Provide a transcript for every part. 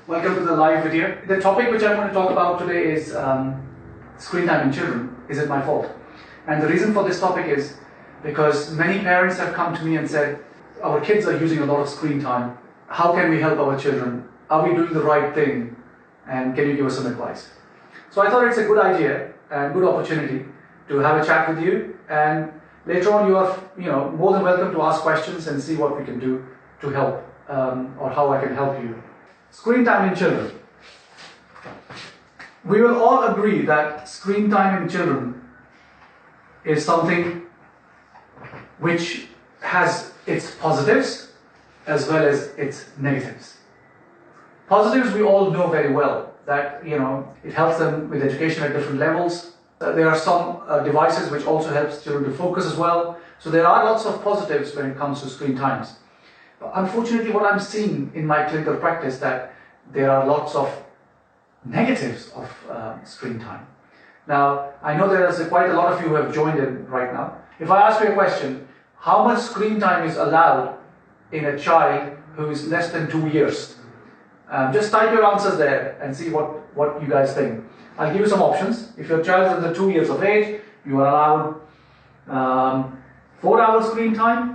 Welcome to the live video. The topic which I'm going to talk about today is screen time in children. Is it my fault? And the reason for this topic is because many parents have come to me and said, our kids are using a lot of screen time. How can we help our children? Are we doing the right thing? And can you give us some advice? So I thought it's a good idea and good opportunity to have a chat with you. And later on, you are more than welcome to ask questions and see what we can do to help or how I can help you. Screen time in children. We will all agree that screen time in children is something which has its positives as well as its negatives. Positives we all know very well, that it helps them with education at different levels. There are some devices which also helps children to focus as well. So there are lots of positives when it comes to screen times. But unfortunately, what I'm seeing in my clinical practice that there are lots of negatives of screen time. Now, I know there's quite a lot of you who have joined in right now. If I ask you a question, how much screen time is allowed in a child who is less than 2 years? Just type your answers there and see what you guys think. I'll give you some options. If your child is under 2 years of age, you are allowed 4 hours screen time,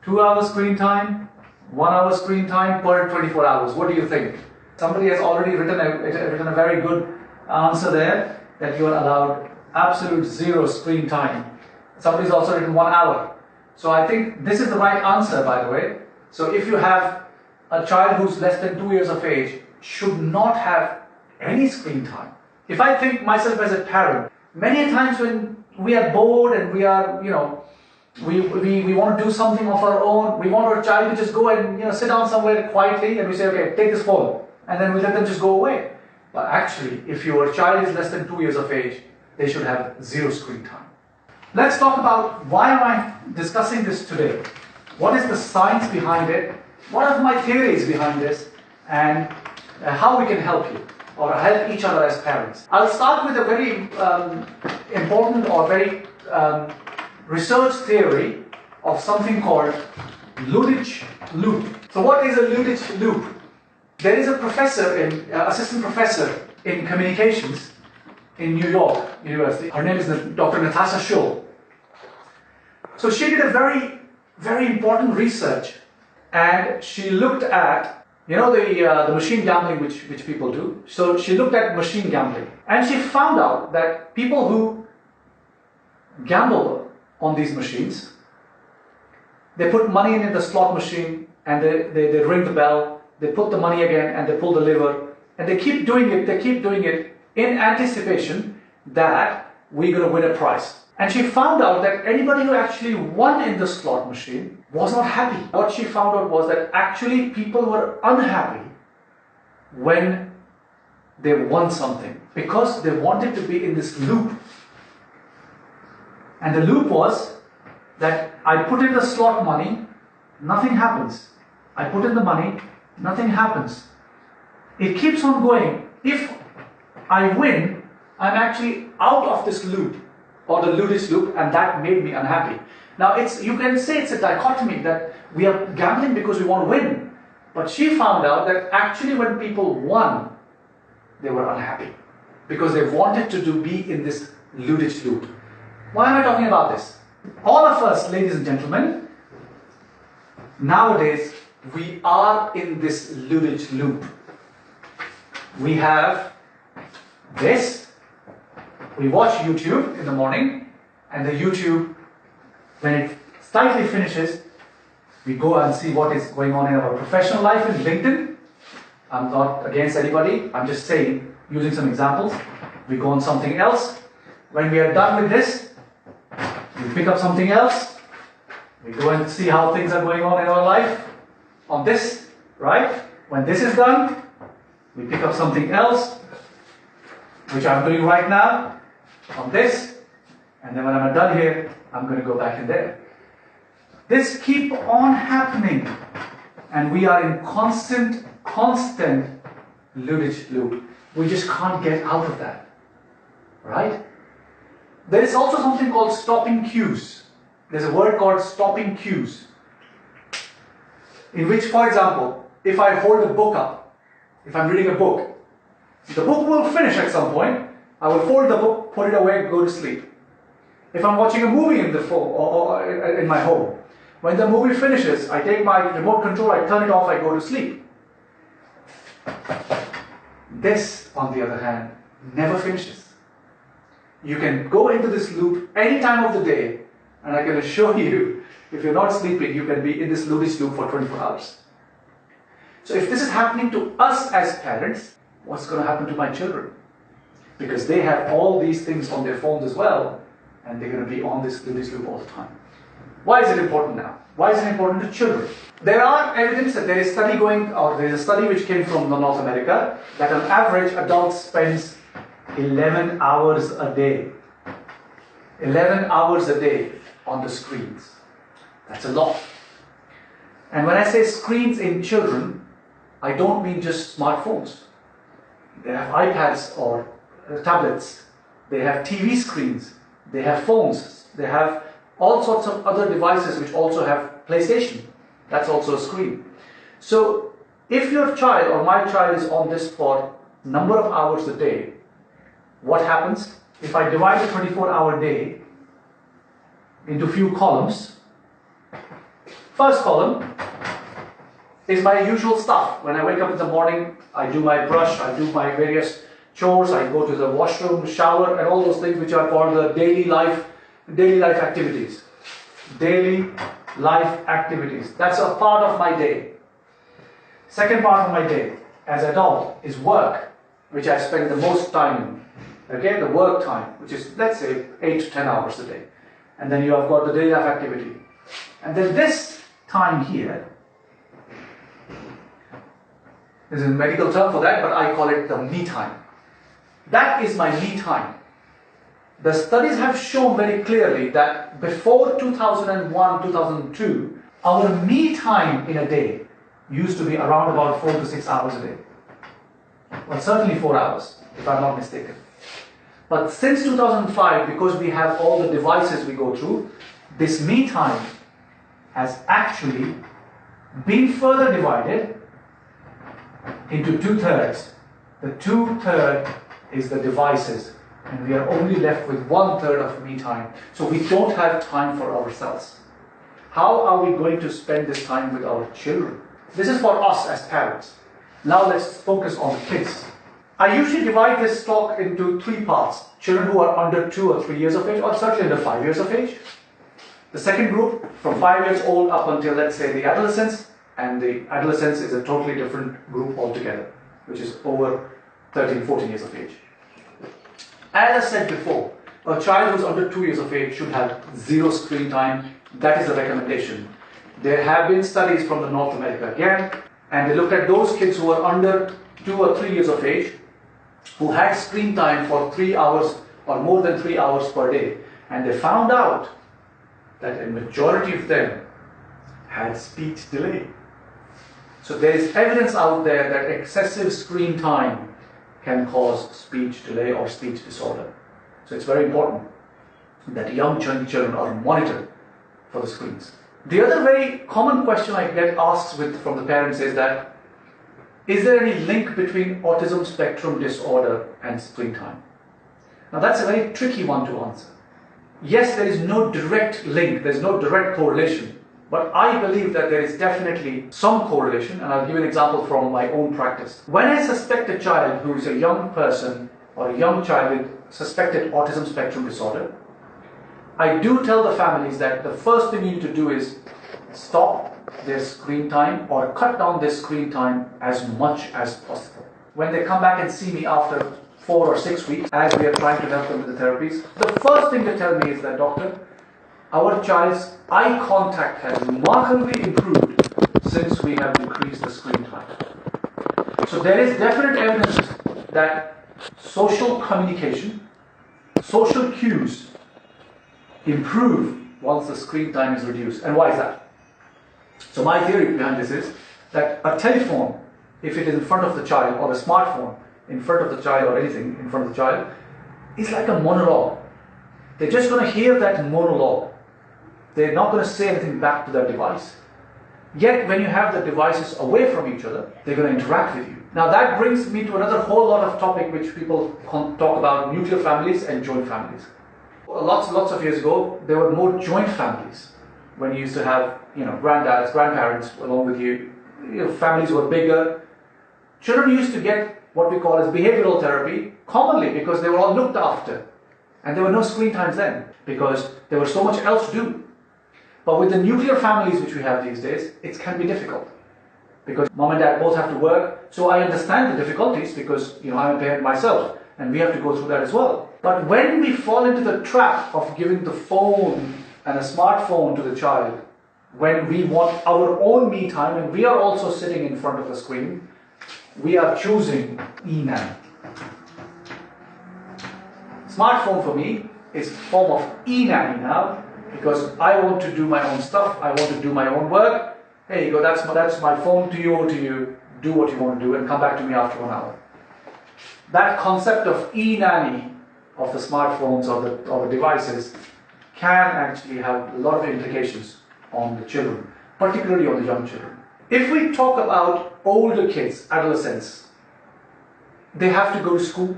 2 hours screen time, 1 hour screen time per 24 hours. What do you think? Somebody has already written a very good answer there, that you are allowed absolute zero screen time. Somebody's also written 1 hour. So I think this is the right answer, by the way. So if you have a child who's less than 2 years of age, should not have any screen time. If I think myself as a parent, many times when we are bored and we are, we want to do something of our own, we want our child to just go and sit down somewhere quietly, and we say, okay, take this phone, and then we let them just go away. But actually, if your child is less than 2 years of age, they should have zero screen time. Let's talk about why am I discussing this today? What is the science behind it? What are my theories behind this? And how we can help you or help each other as parents. I'll start with a very important or very research theory of something called Ludic loop. So what is a Ludic loop? There is a assistant professor in communications in New York University. Her name is Dr. Natasha Schull. So she did a very, very important research, and she looked at the machine gambling which people do. So she looked at machine gambling, and she found out that people who gamble on these machines, they put money in the slot machine and they ring the bell, they put the money again and they pull the lever, and they keep doing it in anticipation that we're going to win a prize. And she found out that anybody who actually won in the slot machine was not happy. What she found out was that actually people were unhappy when they won something because they wanted to be in this loop. And the loop was that I put in the slot money, nothing happens. I put in the money, nothing happens. It keeps on going. If I win, I'm actually out of this loop, or the Ludic loop, and that made me unhappy. Now, you can say it's a dichotomy that we are gambling because we want to win. But she found out that actually when people won, they were unhappy because they wanted to be in this Ludic loop. Why am I talking about this? All of us, ladies and gentlemen, nowadays, we are in this Ludic loop. We have this. We watch YouTube in the morning, and the YouTube, when it slightly finishes, we go and see what is going on in our professional life in LinkedIn. I'm not against anybody, I'm just saying, using some examples. We go on something else. When we are done with this, we pick up something else. We go and see how things are going on in our life on this, right? When this is done, we pick up something else, which I'm doing right now, on this, and then when I'm done here, I'm going to go back in there. This keep on happening, and we are in constant Ludic loop. We just can't get out of that, right? There is also something called stopping cues. There's a word called stopping cues, in which, for example, if I hold a book up If I'm reading a book, the book will finish at some point. I will fold the book, put it away, go to sleep. If I'm watching a movie in the phone or in my home, when the movie finishes, I take my remote control, I turn it off, I go to sleep. This, on the other hand, never finishes. You can go into this loop any time of the day, and I can assure you, if you're not sleeping, you can be in this loop for 24 hours. So if this is happening to us as parents, what's going to happen to my children? Because they have all these things on their phones as well, and they're going to be on this loop all the time. Why is it important now? Why is it important to children? There are evidence that there is a study which came from North America, that on average adult spends 11 hours a day. 11 hours a day on the screens. That's a lot. And when I say screens in children, I don't mean just smartphones. They have iPads or tablets. They have TV screens. They have phones. They have all sorts of other devices which also have PlayStation. That's also a screen. So if your child or my child is on this for a number of hours a day, what happens? If I divide the 24-hour day into few columns, first column is my usual stuff. When I wake up in the morning, I do my brush, I do my various chores, I go to the washroom, shower, and all those things which are called the daily life activities. Daily life activities. That's a part of my day. Second part of my day, as adult, is work, which I spend the most time in. Again, the work time, which is, let's say, 8 to 10 hours a day. And then you have got the daily life activity. And then this time here, there's a medical term for that, but I call it the me time. That is my me time. The studies have shown very clearly that before 2001, 2002, our me time in a day used to be around about 4 to 6 hours a day. Well, certainly 4 hours, if I'm not mistaken. But since 2005, because we have all the devices we go through, this me time has actually been further divided into 2/3. The 2/3 is the devices, and we are only left with 1/3 of me time. So we don't have time for ourselves. How are we going to spend this time with our children? This is for us as parents. Now let's focus on kids. I usually divide this talk into 3 parts. Children who are under 2 or 3 years of age, or certainly under 5 years of age. The second group, from 5 years old up until, let's say, the adolescence. And the adolescence is a totally different group altogether, which is over 13, 14 years of age. As I said before, a child who's under 2 years of age should have 0 screen time. That is a recommendation. There have been studies from the North America again, and they looked at those kids who were under 2 or 3 years of age, who had screen time for 3 hours or more than 3 hours per day. And they found out that a majority of them had speech delay. So there is evidence out there that excessive screen time can cause speech delay or speech disorder. So it's very important that young children are monitored for the screens. The other very common question I get asked from the parents is that, is there any link between autism spectrum disorder and screen time? Now that's a very tricky one to answer. Yes, there is no direct link, there's no direct correlation. But I believe that there is definitely some correlation, and I'll give you an example from my own practice. When I suspect a child who is a young person or a young child with suspected autism spectrum disorder, I do tell the families that the first thing you need to do is stop their screen time or cut down their screen time as much as possible. When they come back and see me after 4 or 6 weeks, as we are trying to help them with the therapies, the first thing they tell me is that, doctor, our child's eye contact has remarkably improved since we have decreased the screen time. So there is definite evidence that social communication, social cues improve once the screen time is reduced. And why is that? So my theory behind this is that a telephone, if it is in front of the child, or a smartphone in front of the child, or anything in front of the child, is like a monologue. They're just going to hear that monologue. They're not going to say anything back to their device. Yet when you have the devices away from each other, they're going to interact with you. Now that brings me to another whole lot of topic which people talk about: nuclear families and joint families. Lots of years ago, there were more joint families when you used to have, granddads, grandparents along with you. Families were bigger. Children used to get what we call as behavioral therapy commonly because they were all looked after. And there were no screen times then because there was so much else to do. But with the nuclear families which we have these days, it can be difficult because mom and dad both have to work. So I understand the difficulties because I'm a parent myself and we have to go through that as well. But when we fall into the trap of giving the phone and a smartphone to the child when we want our own me time and we are also sitting in front of the screen, we are choosing e-nanny. Smartphone for me is a form of e-nanny now because I want to do my own stuff, I want to do my own work. Hey, you go, that's my phone to you, do what you want to do and come back to me after 1 hour. That concept of e-nanny of the smartphones or the devices can actually have a lot of implications on the children, particularly on the young children. If we talk about older kids, adolescents, they have to go to school,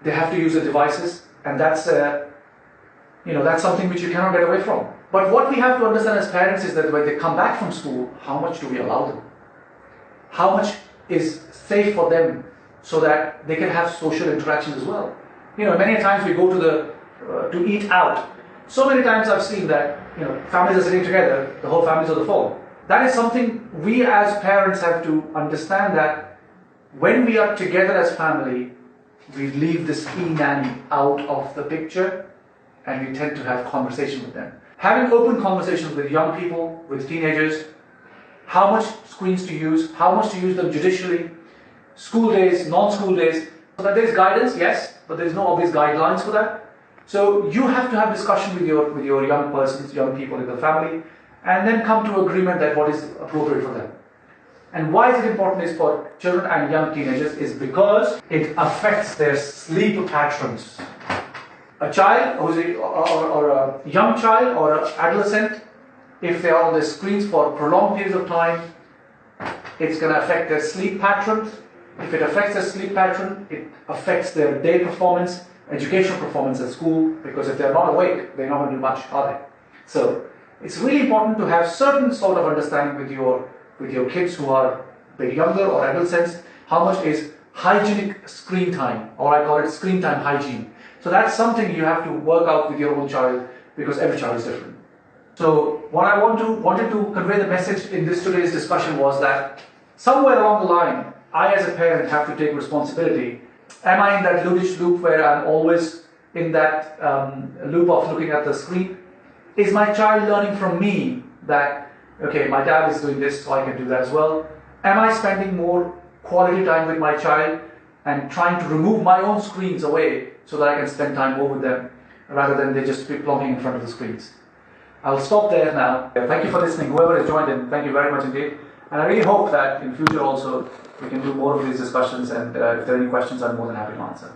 they have to use the devices, and that's something which you cannot get away from. But what we have to understand as parents is that when they come back from school, how much do we allow them? How much is safe for them so that they can have social interactions as well? Many times we go to eat out. So many times I've seen that families are sitting together, the whole family's on the phone. That is something we as parents have to understand, that when we are together as family, we leave this e-nanny out of the picture and we tend to have conversation with them. Having open conversations with young people, with teenagers, how much screens to use, how much to use them judicially, school days, non-school days, so that there's guidance, yes, but there's no obvious guidelines for that. So you have to have discussion with your young persons, young people in the family, and then come to agreement that what is appropriate for them. And why is it important is for children and young teenagers is because it affects their sleep patterns. A child or a young child or an adolescent, if they are on the screens for prolonged periods of time, it's going to affect their sleep patterns. If it affects their sleep pattern, it affects their day performance, educational performance at school, because if they're not awake, they're not going to do much, are they? So it's really important to have certain sort of understanding with your kids who are a bit younger or adolescents, how much is hygienic screen time, or I call it screen time hygiene. So that's something you have to work out with your own child because every child is different. So what I wanted to convey the message in today's discussion was that somewhere along the line, I as a parent have to take responsibility. Am I in that ludish loop where I'm always in that loop of looking at the screen? Is my child learning from me that, okay, my dad is doing this, so I can do that as well? Am I spending more quality time with my child and trying to remove my own screens away so that I can spend time more with them rather than they just be plonking in front of the screens? I'll stop there now. Thank you for listening. Whoever has joined in, thank you very much indeed. And I really hope that in future also we can do more of these discussions, and if there are any questions, I'm more than happy to answer.